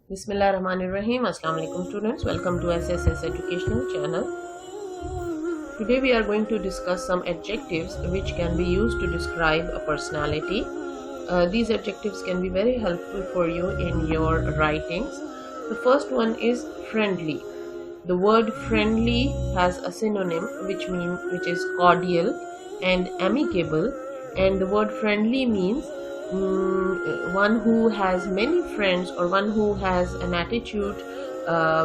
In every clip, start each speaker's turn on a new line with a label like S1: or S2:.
S1: Bismillahirrahmanirrahim. Assalamu alaikum students. Welcome to SSS Educational Channel. Today we are going to discuss some adjectives which can be used to describe a personality. These adjectives can be very helpful for you in your writings. The first one is friendly. The word friendly has a synonym which is cordial and amicable, and the word friendly means one who has many friends or one who has an attitude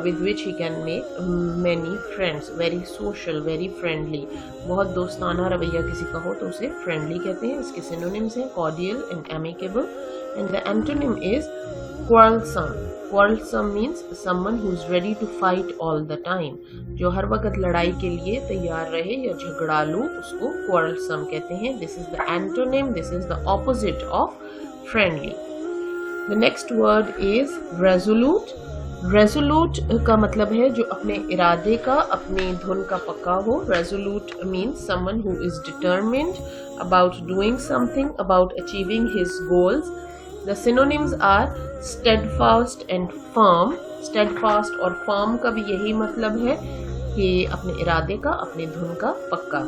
S1: with which he can make many friends, very social, very friendly. बहुत दोस्ताना रवैया किसी का हो तो उसे friendly कहते हैं. इसके सिनोनिम्स हैं cordial and amicable, and the antonym is quarrelsome. Quarrelsome means someone who is ready to fight all the time. जो हर वक्त लड़ाई के लिए तैयार रहे या झगड़ालू, उसको quarrelsome कहते हैं. This is the antonym. This is the opposite of friendly. The next word is resolute. Resolute का मतलब है जो अपने इरादे का, अपनी धुन का पक्का हो. Resolute means someone who is determined about doing something, about achieving his goals. The synonyms are steadfast and firm. Steadfast और firm का भी यही मतलब है कि अपने इरादे का, अपने धुन का पक्का.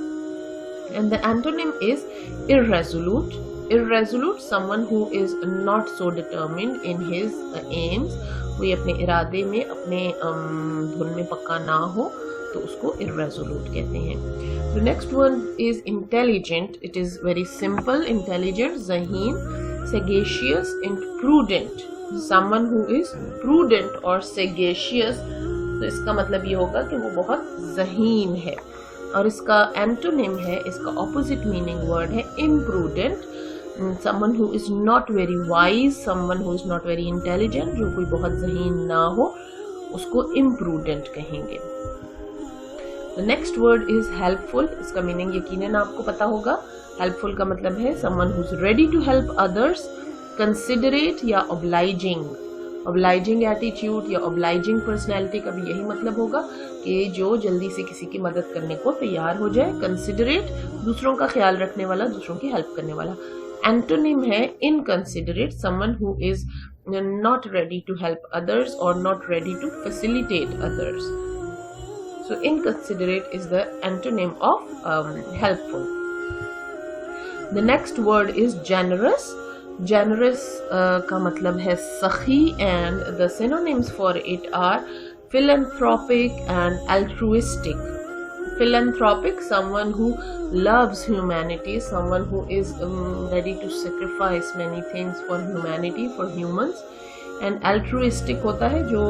S1: And the antonym is irresolute. Irresolute, someone who is not so determined in his aims. कोई अपने इरादे में, अपने धुन में पक्का ना हो तो उसको irresolute कहते हैं. The next one is intelligent. It is very simple. Intelligent, zahin, sagacious and prudent. Someone who is prudent or sagacious, तो इसका मतलब ये होगा कि वो बहुत जहीन है. और इसका एंटोनिम है, इसका ऑपोजिट मीनिंग वर्ड है imprudent. Someone who is not very wise, someone who is not very intelligent, जो कोई बहुत जहीन ना हो उसको imprudent कहेंगे. The next word is helpful. इसका मीनिंग यकीनन आपको पता होगा. Helpful का मतलब है someone who is ready to help others. Considerate या obliging. Obliging attitude या obliging personality का भी यही मतलब होगा कि जो जल्दी से किसी की मदद करने को तैयार हो जाए. Considerate, दूसरों का ख्याल रखने वाला, दूसरों की हेल्प करने वाला. Antonym है inconsiderate, someone who is not ready to help others or not ready to facilitate others. So inconsiderate is the antonym of helpful. The next word is generous. Generous का मतलब है सखी, and the synonyms for it are philanthropic and altruistic. Philanthropic, someone who loves humanity, someone who is ready to sacrifice many things for humanity, for humans. And altruistic होता है जो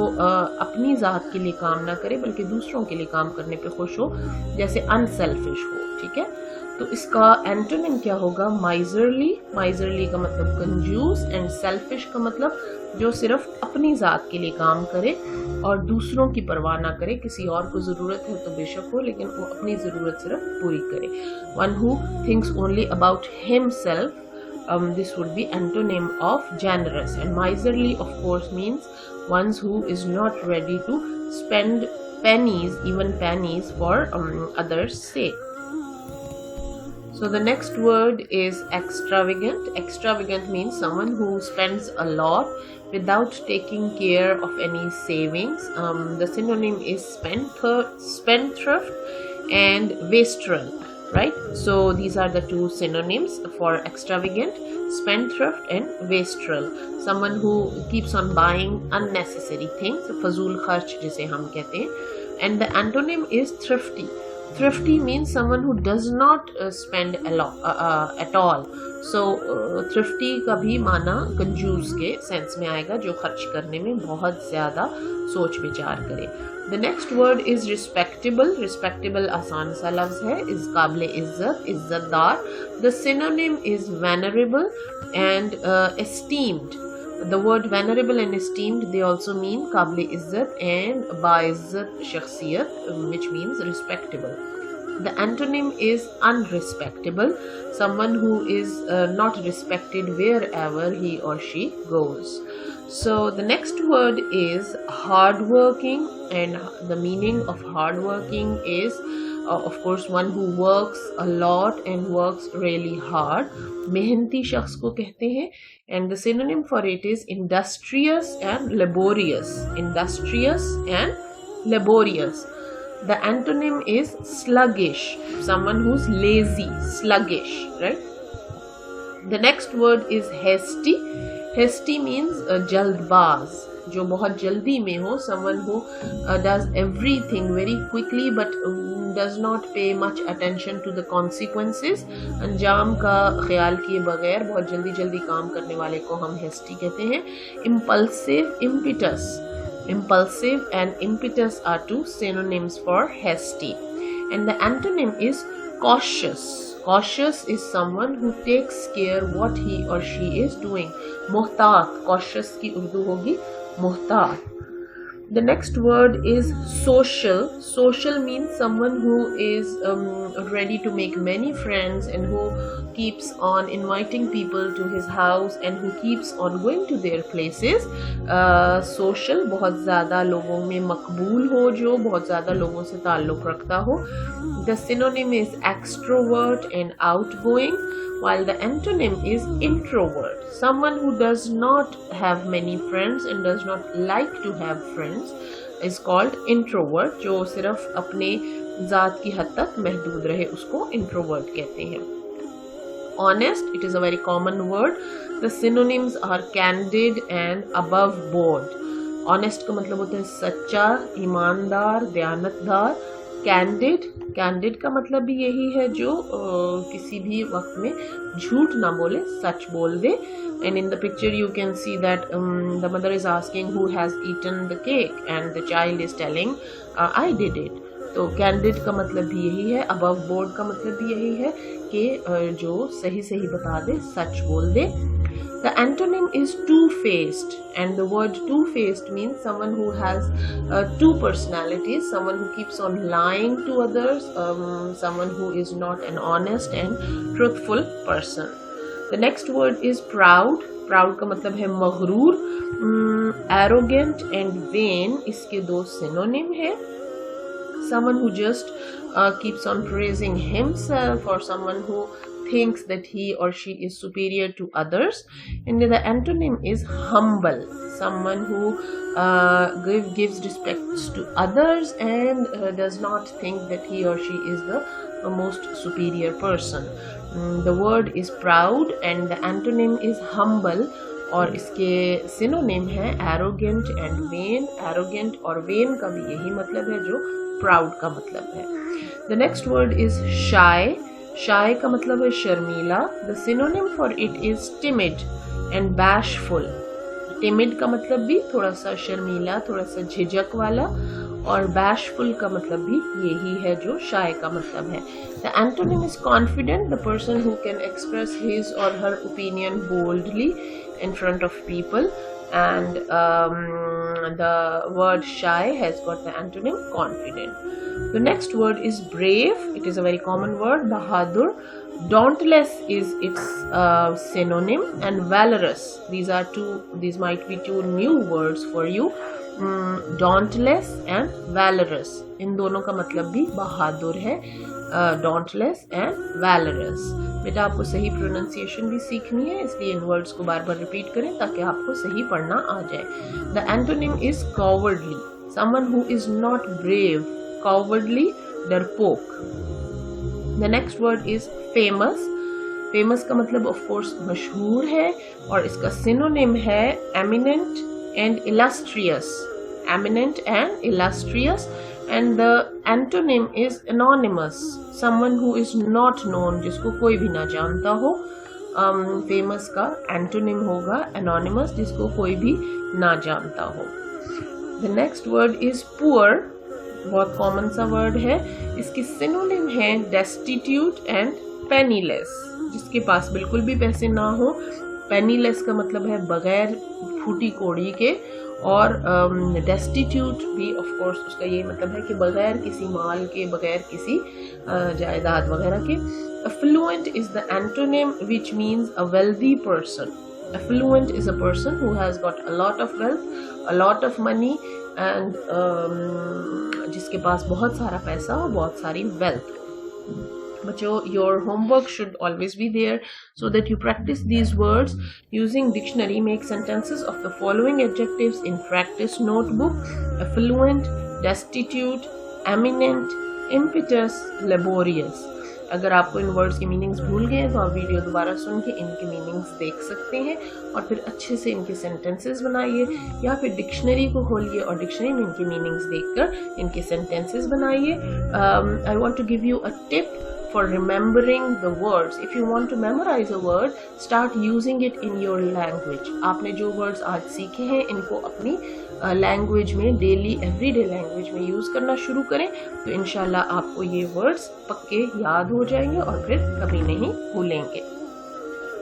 S1: अपनी ज़ात के लिए काम ना करे बल्कि दूसरों के लिए काम करने पे खुश हो, जैसे unselfish हो. ठीक है, तो इसका एंटोनिम क्या होगा? miserly. miserly का मतलब कंजूस, एंड selfish का मतलब जो सिर्फ अपनी ज़ात के लिए काम करे और दूसरों की परवाह ना करे. किसी और को ज़रूरत है तो बेशक हो, लेकिन वो अपनी ज़रूरत सिर्फ पूरी करे. one who thinks only about himself. This would be antonym of generous. And miserly of course means ones who is not ready to spend pennies, even pennies, for others' sake. So the next word is extravagant. Extravagant means someone who spends a lot without taking care of any savings. The synonym is spendthrift and wastrel, right? So these are the two synonyms for extravagant: spendthrift and wastrel. Someone who keeps on buying unnecessary things, fazul kharch जिसे हम कहते हैं. And the antonym is thrifty. Thrifty means someone who does not spend a lot at all. So thrifty का भी माना कंजूस के sense में आएगा, जो खर्च करने में बहुत ज़्यादा सोच विचार करे. The next word is respectable. Respectable आसान सा लफ्ज़ है, इस काबिल इज़्ज़त, इज़्ज़तदार. The synonym is venerable and esteemed. The word venerable and esteemed, they also mean काबिल इज़्ज़त and बाइज़्ज़त शख्सियत, which means respectable. The antonym is unrespectable. Someone who is not respected wherever he or she goes. So the next word is hardworking, and the meaning of hardworking is of course one who works a lot and works really hard. मेहनती शख्स को कहते हैं. And the synonym for it is industrious and laborious. Industrious and laborious. The antonym is sluggish. Someone who's lazy, sluggish, right? The next word is hasty. Hasty means jaldbaz, जो बहुत जल्दी में हो. Someone who does everything very quickly but does not pay much attention to the consequences. अंजाम का ख्याल किए बगैर बहुत जल्दी जल्दी काम करने वाले को हम hasty कहते हैं. Impulsive, impetus. Impulsive and impetus are two synonyms for hasty. And the antonym is cautious. Cautious is someone who takes care what he or she is doing. Muhtat. Cautious की उर्दू होगी muhtat. The next word is social. Social means someone who is ready to make many friends and who keeps on inviting people to his house and who keeps on going to their places. Social बहुत ज़्यादा लोगों में मकबूल हो, जो बहुत ज़्यादा लोगों से ताल्लुक़ रखता हो. The synonym is extrovert and outgoing, while the antonym is introvert. Someone who does not have many friends and does not like to have friends is called introvert. जो सिर्फ अपने ज़ात की हद तक महदूद रहे उसको introvert कहते हैं. Honest, it is a very common word. The synonyms are candid and above board. Honest का मतलब होता है सच्चा, ईमानदार, दयानतदार. Candid का मतलब भी यही है जो किसी भी वक्त में झूठ ना बोले, सच बोल दे. And in the picture you can see that the mother is asking who has eaten the cake and the child is telling I did it. तो candid का मतलब भी यही है. above board का मतलब भी यही है कि जो सही सही बता दे, सच बोल दे. The antonym is two-faced, and the word two-faced means someone who has two personalities, someone who keeps on lying to others, someone who is not an honest and truthful person. The next word is proud. Proud का मतलब है मगरूर. Arrogant and vain इसके दो synonym है. Someone who just keeps on praising himself, or someone who thinks that he or she is superior to others. And the antonym is humble. Someone who gives respect to others and does not think that he or she is the most superior person. The word is proud and the antonym is humble. और इसके synonym है arrogant and vain. Arrogant और vain का भी यही मतलब है जो proud का मतलब है. The next word is shy. Shy का मतलब है शर्मीला. The synonym for it is timid and bashful. Timid का मतलब भी थोड़ा सा शर्मीला, थोड़ा सा झिझक वाला, और bashful का मतलब भी यही है जो shy का मतलब है. The antonym is confident, the person who can express his or her opinion boldly in front of people. And the word shy has got the antonym confident. The next word is brave. It is a very common word. Bahadur. Dauntless is its synonym, and valorous. These might be two new words for you. Dauntless and valorous. इन दोनों का मतलब भी बहादुर है. Dauntless and valorous. बेटा आपको सही pronunciation भी सीखनी है, इसलिए इन वर्ड्स को बार बार रिपीट करें ताकि आपको सही पढ़ना आ जाए. The antonym is cowardly. Someone who is not brave. Cowardly, डरपोक. The next word is famous. Famous का मतलब of course मशहूर है, और इसका synonym है eminent and illustrious. Eminent and illustrious. And the antonym is anonymous. Someone who is not known, जिसको कोई भी ना जानता हो. Famous का antonym होगा anonymous, जिसको कोई भी ना जानता हो. The next word is poor. बहुत कॉमन सा वर्ड है. इसकी सिनोनिम है destitute and penniless, जिसके पास बिल्कुल भी पैसे ना हो. penniless का मतलब है बगैर फूटी कौड़ी के, और destitute भी ऑफ कोर्स उसका ये मतलब है कि बगैर किसी माल के, बगैर किसी जायदाद वगैरह के. affluent is the antonym, which means a wealthy person. Affluent is a person who has got a lot of wealth, a lot of money, and जिसके पास बहुत सारा पैसा और बहुत सारी wealth. But your homework should always be there so that you practice these words using dictionary. Make sentences of the following adjectives in practice notebook: affluent, destitute, eminent, impetus, laborious. अगर आपको इन words के meanings भूल गए तो आप video दोबारा सुन के इनके मीनिंग्स देख सकते हैं और फिर अच्छे से इनके सेंटेंसेस बनाइए, या फिर डिक्शनरी को खोलिए और डिक्शनरी में इनके मीनिंग्स देखकर इनके सेंटेंसेस बनाइए। I want to give you a tip for remembering the words. If you want to memorize a word, start using it in your language. आपने जो words आज सीखे हैं इनको अपनी लैंग्वेज में, डेली एवरीडे लैंग्वेज में यूज करना शुरू करें, तो इंशाल्लाह आपको ये वर्ड्स पक्के याद हो जाएंगे और फिर कभी नहीं भूलेंगे।